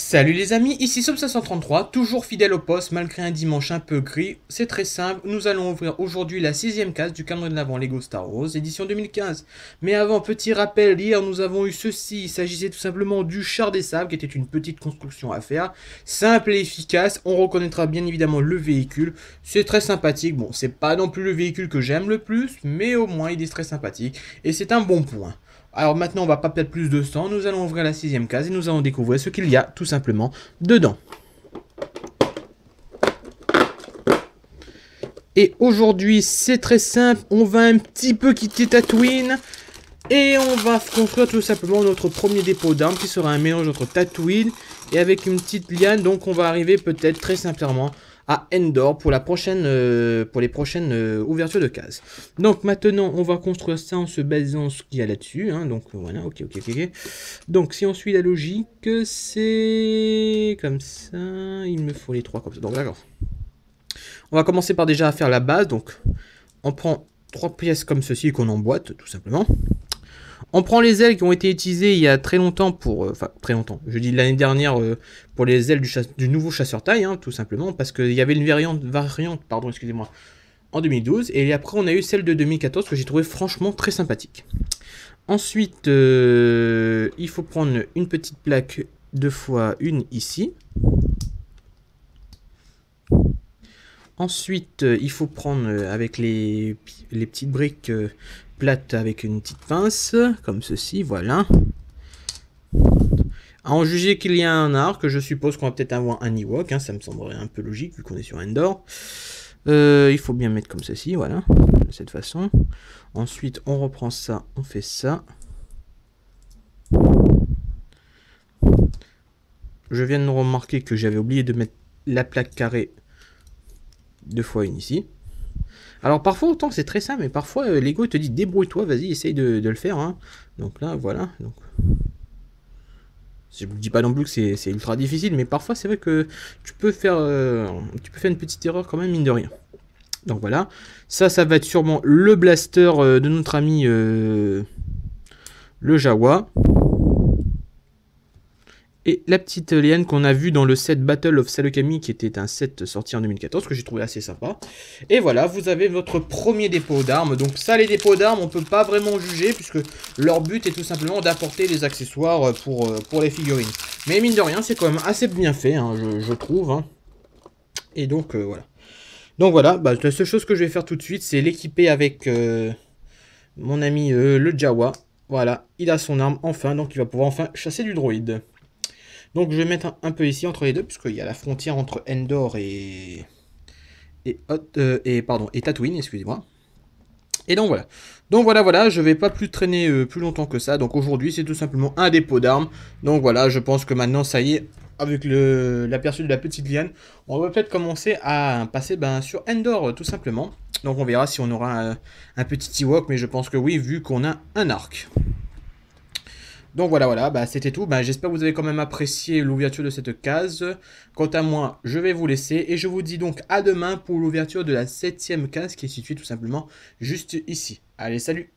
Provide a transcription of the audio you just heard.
Salut les amis, ici Sob533, toujours fidèle au poste malgré un dimanche un peu gris. C'est très simple, nous allons ouvrir aujourd'hui la 6ème case du calendrier de l'Avent Lego Star Wars édition 2015. Mais avant, petit rappel, hier nous avons eu ceci, il s'agissait tout simplement du char des sables qui était une petite construction à faire. Simple et efficace, on reconnaîtra bien évidemment le véhicule, c'est très sympathique. Bon, c'est pas non plus le véhicule que j'aime le plus, mais au moins il est très sympathique et c'est un bon point. Alors maintenant, on va pas perdre plus de temps, nous allons ouvrir la 6ème case et nous allons découvrir ce qu'il y a tout simplement dedans. Et aujourd'hui, c'est très simple, on va un petit peu quitter Tatooine et on va construire tout simplement notre premier dépôt d'armes qui sera un mélange entre Tatooine et avec une petite liane. Donc on va arriver peut-être très simplement à Endor pour les prochaines ouvertures de cases. Donc maintenant, on va construire ça en se basant sur ce qu'il y a là-dessus. Hein. Donc voilà, ok. Donc si on suit la logique, c'est comme ça. Il me faut les trois comme ça. Donc d'accord. On va commencer par déjà faire la base. Donc on prend 3 pièces comme ceci qu'on emboîte tout simplement. On prend les ailes qui ont été utilisées il y a très longtemps pour... Enfin, très longtemps. Je dis l'année dernière pour les ailes du nouveau chasseur taille, hein, tout simplement. Parce qu'il y avait une variante pardon, excusez-moi, en 2012. Et après, on a eu celle de 2014 que j'ai trouvé franchement très sympathique. Ensuite, il faut prendre une petite plaque 2 fois une ici. Ensuite, il faut prendre avec les petites briques plates avec une petite pince, comme ceci, voilà. À en juger qu'il y a un arc, je suppose qu'on va peut-être avoir un Ewok, hein, ça me semblerait un peu logique vu qu'on est sur Endor. Il faut bien mettre comme ceci, voilà, de cette façon. Ensuite, on reprend ça, on fait ça. Je viens de remarquer que j'avais oublié de mettre la plaque carrée 2 fois une ici. Alors parfois autant c'est très simple, mais parfois Lego te dit débrouille-toi, vas-y, essaye de le faire. Hein. Donc là, voilà. Donc, je vous dis pas non plus que c'est ultra difficile, mais parfois c'est vrai que tu peux faire une petite erreur quand même, mine de rien. Donc voilà. Ça va être sûrement le blaster de notre ami le Jawa. Et la petite liane qu'on a vue dans le set Battle of Salokami, qui était un set sorti en 2014, que j'ai trouvé assez sympa. Et voilà, vous avez votre premier dépôt d'armes. Donc ça, les dépôts d'armes, on peut pas vraiment juger, puisque leur but est tout simplement d'apporter des accessoires pour les figurines. Mais mine de rien, c'est quand même assez bien fait, hein, je trouve. Hein. Et donc, voilà. Donc voilà, bah, la seule chose que je vais faire tout de suite, c'est l'équiper avec mon ami le Jawa. Voilà, il a son arme enfin, donc il va pouvoir enfin chasser du droïde. Donc je vais mettre un peu ici entre les deux, puisqu'il y a la frontière entre Endor et Tatooine, excusez-moi. Et donc voilà. Donc voilà, je vais pas plus traîner plus longtemps que ça. Donc aujourd'hui, c'est tout simplement un dépôt d'armes. Donc voilà, je pense que maintenant, ça y est, avec l'aperçu de la petite liane, on va peut-être commencer à passer sur Endor, tout simplement. Donc on verra si on aura un petit Ewok, mais je pense que oui, vu qu'on a un arc. Donc voilà, bah, c'était tout. Bah, j'espère que vous avez quand même apprécié l'ouverture de cette case. Quant à moi, je vais vous laisser et je vous dis donc à demain pour l'ouverture de la 7ème case qui est située tout simplement juste ici. Allez, salut!